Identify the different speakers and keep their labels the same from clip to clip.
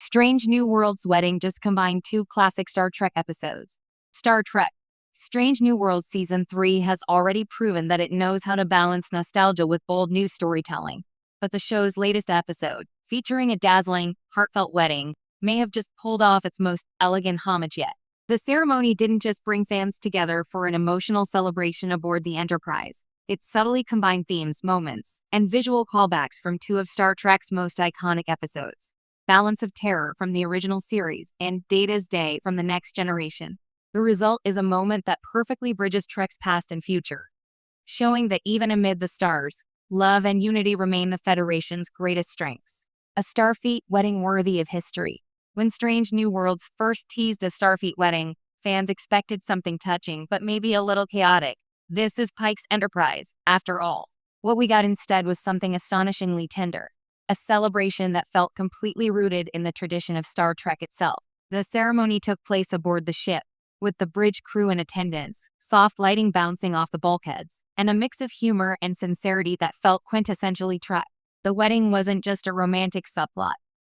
Speaker 1: Strange New Worlds wedding just combined two classic Star Trek episodes. Star Trek Strange New Worlds Season 3 has already proven that it knows how to balance nostalgia with bold new storytelling. But the show's latest episode, featuring a dazzling, heartfelt wedding, may have just pulled off its most elegant homage yet. The ceremony didn't just bring fans together for an emotional celebration aboard the Enterprise. It subtly combined themes, moments, and visual callbacks from two of Star Trek's most iconic episodes, Balance of Terror from the original series and Data's Day from the Next Generation. The result is a moment that perfectly bridges Trek's past and future, showing that even amid the stars, love and unity remain the Federation's greatest strengths. A Starfleet wedding worthy of history. When Strange New Worlds first teased a Starfleet wedding, fans expected something touching but maybe a little chaotic. This is Pike's Enterprise, after all. What we got instead was something astonishingly tender. A celebration that felt completely rooted in the tradition of Star Trek itself. The ceremony took place aboard the ship, with the bridge crew in attendance, soft lighting bouncing off the bulkheads, and a mix of humor and sincerity that felt quintessentially Trek. The wedding wasn't just a romantic subplot.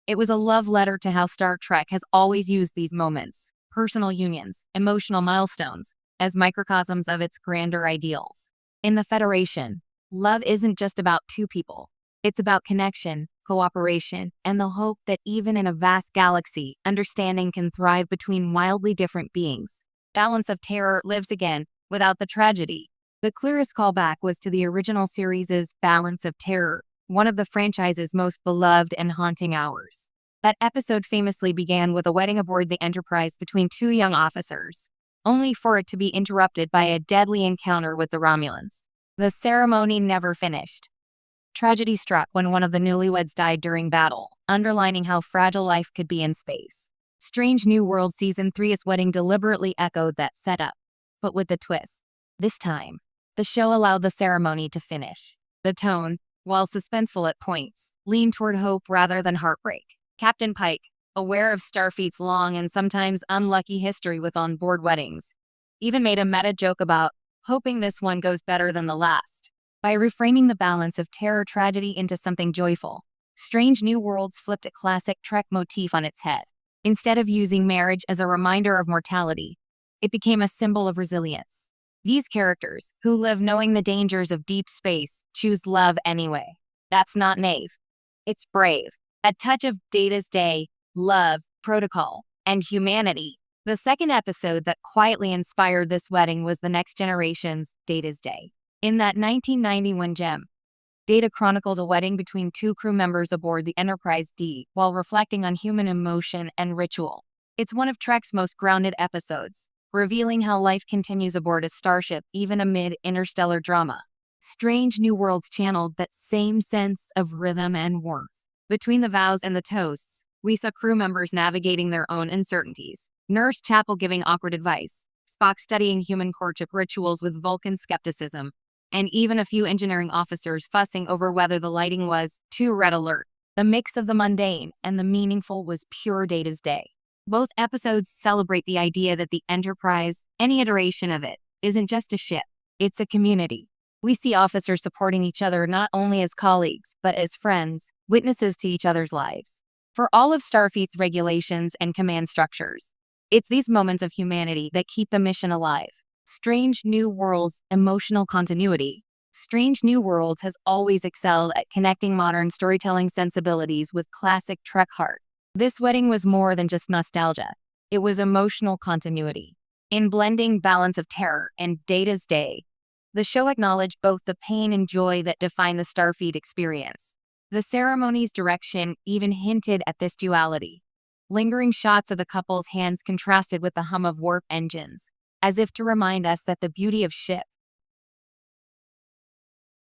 Speaker 1: It was a love letter to how Star Trek has always used these moments, personal unions, emotional milestones, as microcosms of its grander ideals. In the Federation, love isn't just about two people. It's about connection, cooperation, and the hope that even in a vast galaxy, understanding can thrive between wildly different beings. Balance of Terror lives again, without the tragedy. The clearest callback was to the original series' Balance of Terror, one of the franchise's most beloved and haunting hours. That episode famously began with a wedding aboard the Enterprise between two young officers, only for it to be interrupted by a deadly encounter with the Romulans. The ceremony never finished. Tragedy struck when one of the newlyweds died during battle, underlining how fragile life could be in space. Strange New World Season 3's wedding deliberately echoed that setup, but with a twist. This time, the show allowed the ceremony to finish. The tone, while suspenseful at points, leaned toward hope rather than heartbreak. Captain Pike, aware of Starfleet's long and sometimes unlucky history with on-board weddings, even made a meta joke about hoping this one goes better than the last. By reframing the balance of terror tragedy into something joyful, Strange New Worlds flipped a classic Trek motif on its head. Instead of using marriage as a reminder of mortality, it became a symbol of resilience. These characters, who live knowing the dangers of deep space, choose love anyway. That's not naive. It's brave. A touch of Data's Day, love, protocol, and humanity. The second episode that quietly inspired this wedding was The Next Generation's Data's Day. In that 1991 gem, Data chronicled a wedding between two crew members aboard the Enterprise D while reflecting on human emotion and ritual. It's one of Trek's most grounded episodes, revealing how life continues aboard a starship even amid interstellar drama. Strange New Worlds channeled that same sense of rhythm and warmth. Between the vows and the toasts, we saw crew members navigating their own uncertainties. Nurse Chapel giving awkward advice, Spock studying human courtship rituals with Vulcan skepticism, and even a few engineering officers fussing over whether the lighting was too red alert. The mix of the mundane and the meaningful was pure Data's Day. Both episodes celebrate the idea that the Enterprise, any iteration of it, isn't just a ship, it's a community. We see officers supporting each other not only as colleagues, but as friends, witnesses to each other's lives. For all of Starfleet's regulations and command structures, it's these moments of humanity that keep the mission alive. Strange New Worlds' emotional continuity. Strange New Worlds has always excelled at connecting modern storytelling sensibilities with classic Trek heart. This wedding was more than just nostalgia. It was emotional continuity. In blending Balance of Terror and Data's Day, the show acknowledged both the pain and joy that define the Starfleet experience. The ceremony's direction even hinted at this duality. Lingering shots of the couple's hands contrasted with the hum of warp engines, as if to remind us that the beauty of ship